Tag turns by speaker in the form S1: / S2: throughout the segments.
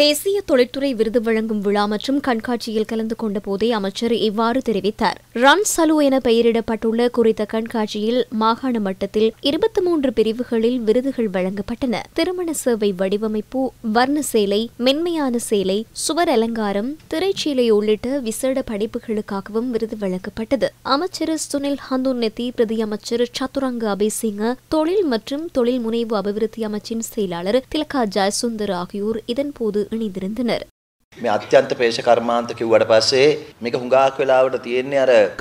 S1: தேசிய தொழில்துறை விருது வழங்கும் விழா மற்றும் கண்காட்சியில் கலந்து கொண்ட போதே அமைச்சர் இவ்வாறு தெரிவித்தார். ரன் சலு என பெயரிடப்பட்டுள்ள குறித்த கண்காட்சியில் மாகாண மட்டத்தில் 23 பிரிவுகளில் விருதுகள் வழங்கப்பட்டன. திருமண சேவை வடிவமைப்பு, வர்ண சேலை, மென்மையான சேலை, சுவர் அலங்காரம், திரைச்சீலை உள்ளிட்ட விசேட படைப்புகளுக்காகவும் விருது வழங்கப்பட்டது. அமைச்சர் சுனில் ஹந்துன்னெத்தி, பிரதி அமைச்சர் சத்துரங்க அபேசிங்க, தொழில் மற்றும் தொழில் முனைவு அபிவிருத்தி அமைச்சின் செயலாளர் திலகா ஜெயசுந்தர் ஆகியோர் இதன்போது இணைந்திருந்தனர்.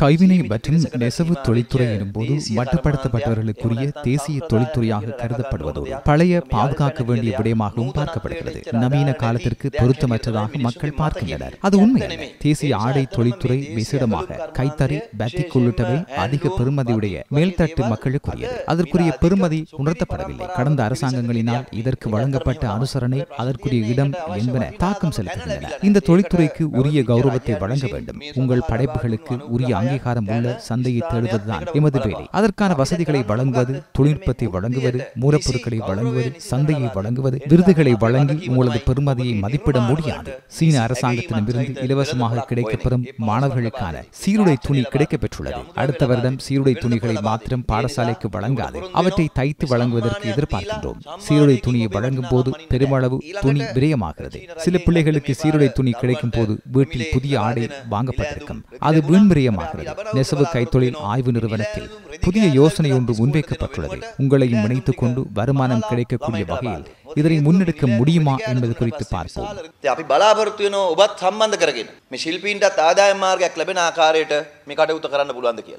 S2: கைவினை மற்றும் நெசவு தொழில்துறை எனும்போது மட்டுப்படுத்தப்பட்டவர்களுக்குரிய தேசிய தொழில்துறையாக கருதப்படுவதோடு பழைய பாதுகாக்க வேண்டிய விடயமாகவும் பார்க்கப்படுகிறது. நவீன காலத்திற்கு பொருத்தமற்றதாக மக்கள் பார்க்கின்றனர். அது உண்மையல்ல. தேசிய ஆடை தொழில்துறை விசேடமாக கைத்தறி, பத்திக் உள்ளிட்டவை அதிக பெறுமதியுடைய மேல்தட்டு மக்களுக்குரியது. அதற்குரிய பெறுமதி உணர்த்தப்படவில்லை. கடந்த அரசாங்கங்களினால் இதற்கு வழங்கப்பட்ட அனுசரணை, அதற்குரிய இடம் என்பன தாக்கம் செலுத்துகின்றன. இந்த தொழில்துறைக்கு உரிய கௌரவத்தை வழங்க வேண்டும். உங்கள் படைப்புகளுக்கு உரிய அங்கீகாரம் உள்ள சந்தையை தேடுவதுதான் எமது வேலை. அதற்கான வசதிகளை வழங்குவது, தொழில்நுட்பத்தை வழங்குவது, மூலப்பொருட்களை வழங்குவது, சந்தையை வழங்குவது, விருதுகளை வழங்கி உங்களது பெறுமதியை மதிப்பிட முடியாது. சீன அரசாங்கத்திடமிருந்து இலவசமாக கிடைக்கப்பெறும் மாணவர்களுக்கான சீருடை துணி கிடைக்கப்பெற்றுள்ளது. அடுத்த வருடம் சீருடை துணிகளை மாத்திரம் பாடசாலைக்கு வழங்காது, அவற்றை தைத்து வழங்குவதற்கு எதிர்பார்க்கின்றோம். சீருடை துணியை வழங்கும் போது பெருமளவு துணி விரயமாகிறது. சில பிள்ளைகளுக்கு சீருடை துணி கிடைக்கும் போது வீட்டில் புதிய ஆடை வாங்கப்பட்டிருக்கும், அது வீண்விரயமாகிறது. நெசவு கைத்தொழில் ஆய்வு நிறுவனத்தில் புதிய யோசனை ஒன்று முன்வைக்கப்பட்டுள்ளது. உங்களையும் இணைத்துக் கொண்டு வருமானம் கிடைக்கக்கூடிய வகையில் இதனை முன்னெடுக்க முடியுமா என்பது குறித்து பார்ப்போம்.
S3: අපි බලාපොරොත්තු වෙනවා ඔබත් සම්බන්ධ කරගෙන මේ ශිල්පීන්ටත් ආදායම් මාර්ගයක් ලැබෙන ආකාරයට මේ කටයුතු කරන්න පුළුවන්ද කියලා.